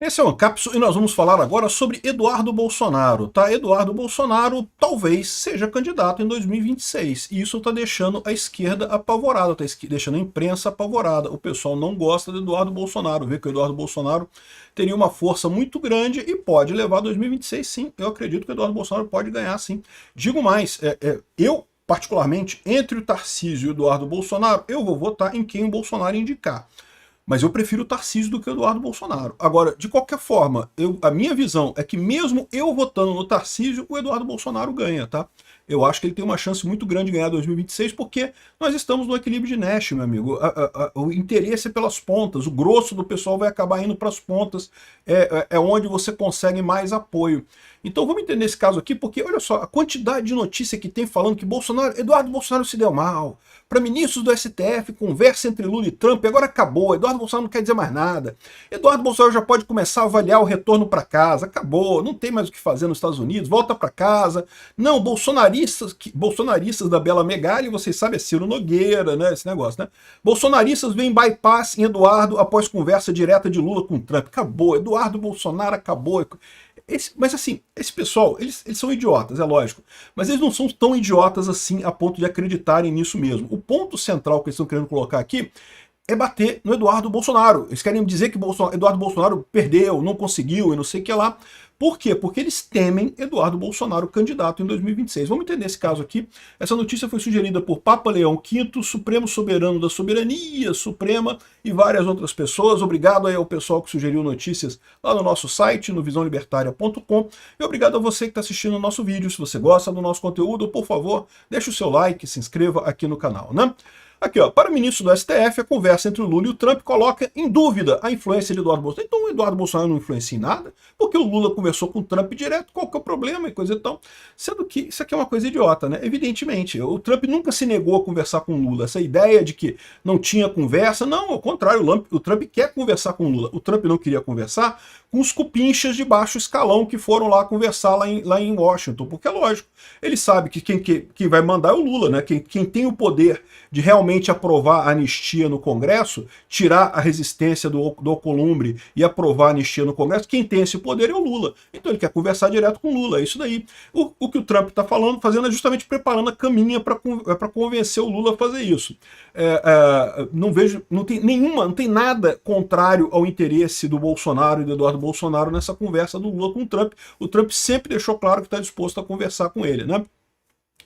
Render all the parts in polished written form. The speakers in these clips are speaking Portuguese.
Esse é o Ancapso e nós vamos falar agora sobre Eduardo Bolsonaro, tá? Eduardo Bolsonaro talvez seja candidato em 2026 e isso está deixando a esquerda apavorada, está deixando a imprensa apavorada. O pessoal não gosta do Eduardo Bolsonaro, vê que o Eduardo Bolsonaro teria uma força muito grande e pode levar 2026 sim. Eu acredito que o Eduardo Bolsonaro pode ganhar sim. Digo mais, eu particularmente, entre o Tarcísio e o Eduardo Bolsonaro, eu vou votar em quem o Bolsonaro indicar. Mas eu prefiro o Tarcísio do que o Eduardo Bolsonaro. Agora, de qualquer forma, a minha visão é que mesmo eu votando no Tarcísio, o Eduardo Bolsonaro ganha, tá? Eu acho que ele tem uma chance muito grande de ganhar 2026, porque nós estamos no equilíbrio de Nash, meu amigo. O interesse é pelas pontas, o grosso do pessoal vai acabar indo para as pontas, é onde você consegue mais apoio. Então vamos entender esse caso aqui, porque olha só, a quantidade de notícia que tem falando que Eduardo Bolsonaro se deu mal, para ministros do STF, conversa entre Lula e Trump, agora acabou, Eduardo Bolsonaro não quer dizer mais nada, Eduardo Bolsonaro já pode começar a avaliar o retorno para casa, acabou, não tem mais o que fazer nos Estados Unidos, volta para casa. Não, bolsonaristas da Bela Megali, vocês sabem, é Ciro Nogueira, né, esse negócio, né? Bolsonaristas veem bypass em Eduardo após conversa direta de Lula com Trump, acabou, Eduardo Bolsonaro acabou. Mas assim, esse pessoal, eles são idiotas, é lógico, mas eles não são tão idiotas assim a ponto de acreditarem nisso mesmo. O ponto central que eles estão querendo colocar aqui é bater no Eduardo Bolsonaro. Eles querem dizer que Eduardo Bolsonaro perdeu, não conseguiu e não sei o que lá. Por quê? Porque eles temem Eduardo Bolsonaro candidato em 2026. Vamos entender esse caso aqui. Essa notícia foi sugerida por Papa Leão V, Supremo Soberano da Soberania Suprema e várias outras pessoas. Obrigado aí ao pessoal que sugeriu notícias lá no nosso site, no visãolibertaria.com. E obrigado a você que está assistindo o nosso vídeo. Se você gosta do nosso conteúdo, por favor, deixe o seu like, se inscreva aqui no canal, né? Aqui, ó, para o ministro do STF, a conversa entre o Lula e o Trump coloca em dúvida a influência de Eduardo Bolsonaro. Então o Eduardo Bolsonaro não influencia em nada, porque o Lula conversou com o Trump direto, qual que é o problema e coisa e tal. Sendo que isso aqui é uma coisa idiota, né? Evidentemente, o Trump nunca se negou a conversar com o Lula. Essa ideia de que não tinha conversa, não, ao contrário, o Trump quer conversar com o Lula. O Trump não queria conversar com os cupinchas de baixo escalão que foram lá conversar lá em Washington, porque é lógico, ele sabe que quem vai mandar é o Lula, né? Quem tem o poder de realmente aprovar a anistia no Congresso, tirar a resistência do Alcolumbre e aprovar a anistia no Congresso, quem tem esse poder é o Lula. Então ele quer conversar direto com o Lula, é isso daí. O que o Trump está fazendo é justamente preparando a caminha para convencer o Lula a fazer isso. Não vejo, não tem nada contrário ao interesse do Bolsonaro e do Eduardo Bolsonaro nessa conversa do Lula com o Trump. O Trump sempre deixou claro que está disposto a conversar com ele, né?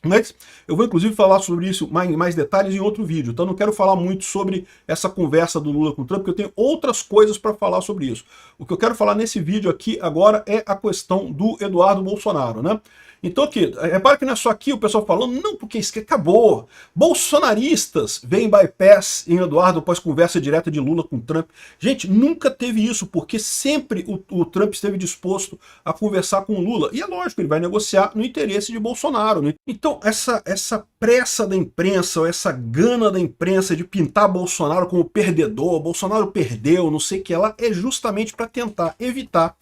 Mas eu vou inclusive falar sobre isso mais detalhes em outro vídeo, então não quero falar muito sobre essa conversa do Lula com o Trump, porque eu tenho outras coisas para falar sobre isso. O que eu quero falar nesse vídeo aqui agora é a questão do Eduardo Bolsonaro, né? Então aqui, repara que não é só aqui o pessoal falando, não, porque isso que acabou. Bolsonaristas veem bypass em Eduardo após conversa direta de Lula com Trump. Gente, nunca teve isso, porque sempre o Trump esteve disposto a conversar com o Lula. E é lógico, ele vai negociar no interesse de Bolsonaro, né? Então, essa pressa da imprensa, ou essa gana da imprensa de pintar Bolsonaro como perdedor, Bolsonaro perdeu, não sei o que lá, é justamente para tentar evitar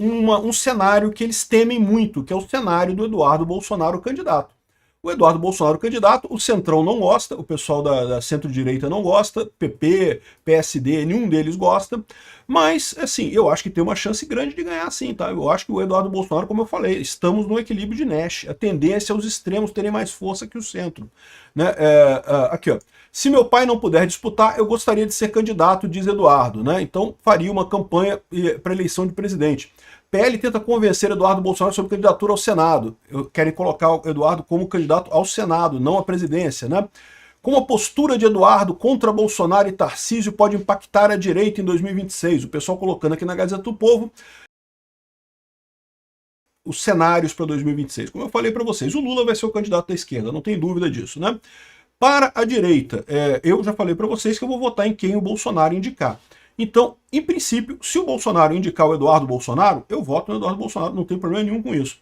um cenário que eles temem muito, que é o cenário do Eduardo Bolsonaro candidato. O Eduardo Bolsonaro candidato, o Centrão não gosta, o pessoal da centro-direita não gosta, PP, PSD, nenhum deles gosta, mas, assim, eu acho que tem uma chance grande de ganhar sim, tá? Eu acho que o Eduardo Bolsonaro, como eu falei, estamos no equilíbrio de Nash, a tendência é os extremos terem mais força que o centro, né? Aqui, ó. Se meu pai não puder disputar, eu gostaria de ser candidato, diz Eduardo, né? Então faria uma campanha para eleição de presidente. PL tenta convencer Eduardo Bolsonaro sobre candidatura ao Senado. Querem colocar o Eduardo como candidato ao Senado, não à presidência, né? Como a postura de Eduardo contra Bolsonaro e Tarcísio pode impactar a direita em 2026? O pessoal colocando aqui na Gazeta do Povo os cenários para 2026. Como eu falei para vocês, o Lula vai ser o candidato da esquerda, não tem dúvida disso, né? Para a direita, eu já falei para vocês que eu vou votar em quem o Bolsonaro indicar. Então, em princípio, se o Bolsonaro indicar o Eduardo Bolsonaro, eu voto no Eduardo Bolsonaro, não tem problema nenhum com isso.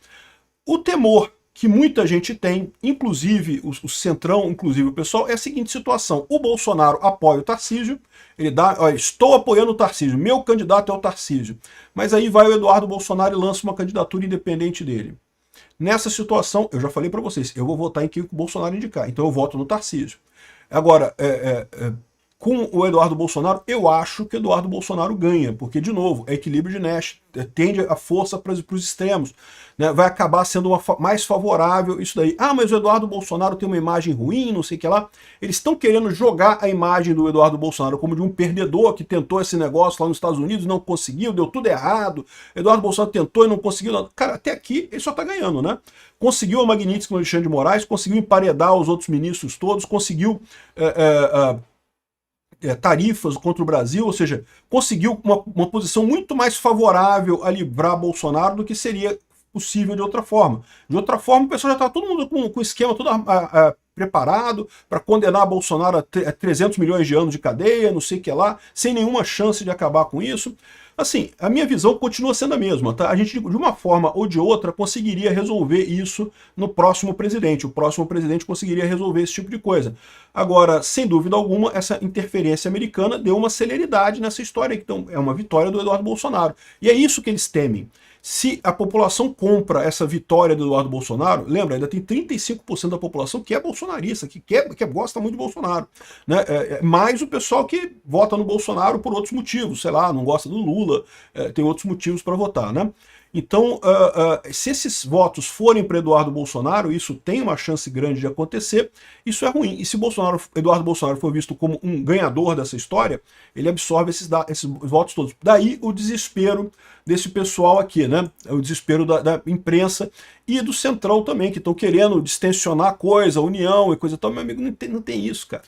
O temor que muita gente tem, inclusive o Centrão, inclusive o pessoal, é a seguinte situação. O Bolsonaro apoia o Tarcísio, ele dá, olha, estou apoiando o Tarcísio, meu candidato é o Tarcísio. Mas aí vai o Eduardo Bolsonaro e lança uma candidatura independente dele. Nessa situação, eu já falei para vocês, eu vou votar em quem o Bolsonaro indicar, então eu voto no Tarcísio. Agora, Com o Eduardo Bolsonaro, eu acho que o Eduardo Bolsonaro ganha, porque, de novo, é equilíbrio de Nash, tende a força para os extremos, né? Vai acabar sendo mais favorável isso daí. Ah, mas o Eduardo Bolsonaro tem uma imagem ruim, não sei o que lá. Eles estão querendo jogar a imagem do Eduardo Bolsonaro como de um perdedor que tentou esse negócio lá nos Estados Unidos, não conseguiu, deu tudo errado. Eduardo Bolsonaro tentou e não conseguiu. Não. Cara, até aqui ele só tá ganhando, né? Conseguiu a Magnitsky no Alexandre de Moraes, conseguiu emparedar os outros ministros todos, conseguiu tarifas contra o Brasil, ou seja, conseguiu uma posição muito mais favorável a livrar Bolsonaro do que seria possível de outra forma. De outra forma, o pessoal já está todo mundo com o esquema todo preparado para condenar Bolsonaro a 300 milhões de anos de cadeia, não sei o que lá, sem nenhuma chance de acabar com isso. Assim, a minha visão continua sendo a mesma, tá? A gente, de uma forma ou de outra, conseguiria resolver isso no próximo presidente. O próximo presidente conseguiria resolver esse tipo de coisa. Agora, sem dúvida alguma, essa interferência americana deu uma celeridade nessa história. Então, é uma vitória do Eduardo Bolsonaro. E é isso que eles temem. Se a população compra essa vitória do Eduardo Bolsonaro, lembra, ainda tem 35% da população que é bolsonarista, que gosta muito de Bolsonaro, né? Mais o pessoal que vota no Bolsonaro por outros motivos, sei lá, não gosta do Lula, tem outros motivos para votar, né? Então, se esses votos forem para Eduardo Bolsonaro, isso tem uma chance grande de acontecer, isso é ruim. E se Eduardo Bolsonaro for visto como um ganhador dessa história, ele absorve esses votos todos. Daí o desespero desse pessoal aqui, né? O desespero da imprensa e do Centrão também, que estão querendo distensionar a coisa, a união e coisa e tal. Meu amigo, não tem isso, cara.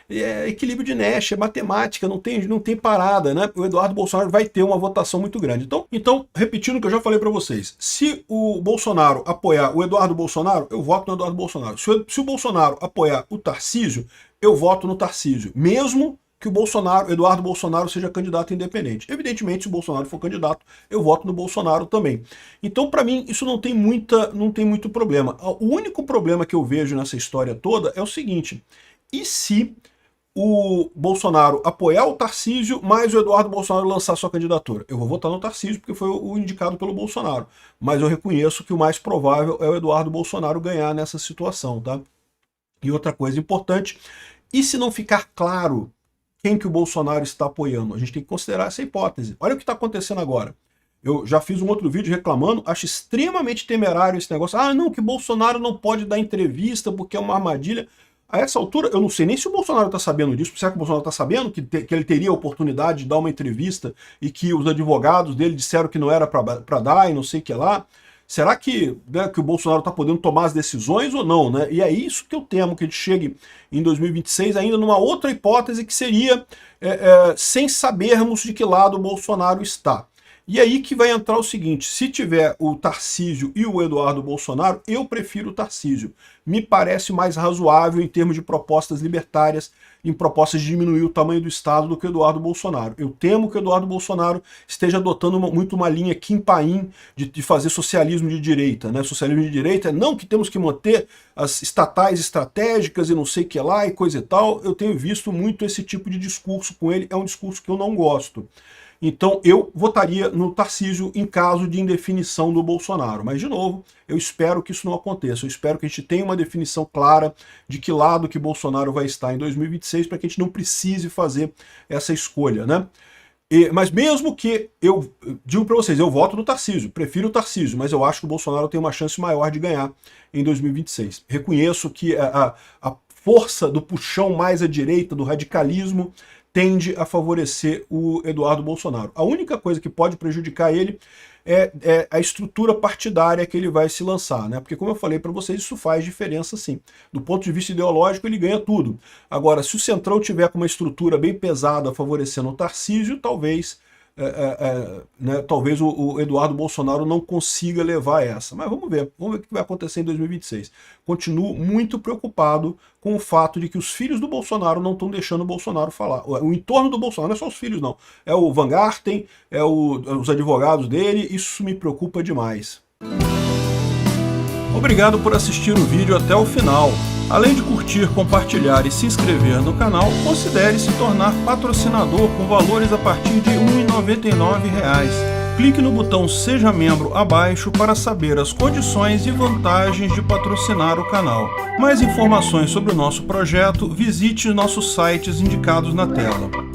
É equilíbrio de Nash, é matemática, não tem parada, né? O Eduardo Bolsonaro vai ter uma votação muito grande. Então, repetindo o que eu já falei para vocês, se o Bolsonaro apoiar o Eduardo Bolsonaro, eu voto no Eduardo Bolsonaro. Se o Bolsonaro apoiar o Tarcísio, eu voto no Tarcísio, mesmo que o Eduardo Bolsonaro seja candidato independente. Evidentemente, se o Bolsonaro for candidato, eu voto no Bolsonaro também. Então, para mim, isso não tem muito problema. O único problema que eu vejo nessa história toda é o seguinte: e se o Bolsonaro apoiar o Tarcísio, mas o Eduardo Bolsonaro lançar sua candidatura? Eu vou votar no Tarcísio porque foi o indicado pelo Bolsonaro. Mas eu reconheço que o mais provável é o Eduardo Bolsonaro ganhar nessa situação, tá? E outra coisa importante, e se não ficar claro quem que o Bolsonaro está apoiando? A gente tem que considerar essa hipótese. Olha o que está acontecendo agora. Eu já fiz um outro vídeo reclamando, acho extremamente temerário esse negócio. Ah, não, que Bolsonaro não pode dar entrevista porque é uma armadilha. A essa altura, eu não sei nem se o Bolsonaro está sabendo disso. Será que o Bolsonaro está sabendo que ele teria a oportunidade de dar uma entrevista e que os advogados dele disseram que não era para dar e não sei o que lá? Será que, né, que o Bolsonaro está podendo tomar as decisões ou não, né? E é isso que eu temo, que a gente chegue em 2026 ainda numa outra hipótese que seria sem sabermos de que lado o Bolsonaro está. E aí que vai entrar o seguinte: se tiver o Tarcísio e o Eduardo Bolsonaro, eu prefiro o Tarcísio. Me parece mais razoável em termos de propostas libertárias, em propostas de diminuir o tamanho do Estado do que o Eduardo Bolsonaro. Eu temo que o Eduardo Bolsonaro esteja adotando muito uma linha Kim Paim de fazer socialismo de direita, né? Socialismo de direita é não que temos que manter as estatais estratégicas e não sei o que lá e coisa e tal. Eu tenho visto muito esse tipo de discurso com ele, é um discurso que eu não gosto. Então eu votaria no Tarcísio em caso de indefinição do Bolsonaro. Mas, de novo, eu espero que isso não aconteça. Eu espero que a gente tenha uma definição clara de que lado que Bolsonaro vai estar em 2026 para que a gente não precise fazer essa escolha, né? Mas mesmo que eu digo para vocês, eu voto no Tarcísio, prefiro o Tarcísio, mas eu acho que o Bolsonaro tem uma chance maior de ganhar em 2026. Reconheço que a força do puxão mais à direita, do radicalismo, tende a favorecer o Eduardo Bolsonaro. A única coisa que pode prejudicar ele é a estrutura partidária que ele vai se lançar, né? Porque, como eu falei para vocês, isso faz diferença sim. Do ponto de vista ideológico, ele ganha tudo. Agora, se o Centrão tiver com uma estrutura bem pesada favorecendo o Tarcísio, talvez talvez o Eduardo Bolsonaro não consiga levar essa. Mas vamos ver o que vai acontecer em 2026. Continuo muito preocupado com o fato de que os filhos do Bolsonaro não estão deixando o Bolsonaro falar. O entorno do Bolsonaro não é só os filhos, não. É o Van Garten, os advogados dele, isso me preocupa demais. Obrigado por assistir o vídeo até o final. Além de curtir, compartilhar e se inscrever no canal, considere se tornar patrocinador com valores a partir de R$ 1,99. Clique no botão Seja Membro abaixo para saber as condições e vantagens de patrocinar o canal. Mais informações sobre o nosso projeto, visite nossos sites indicados na tela.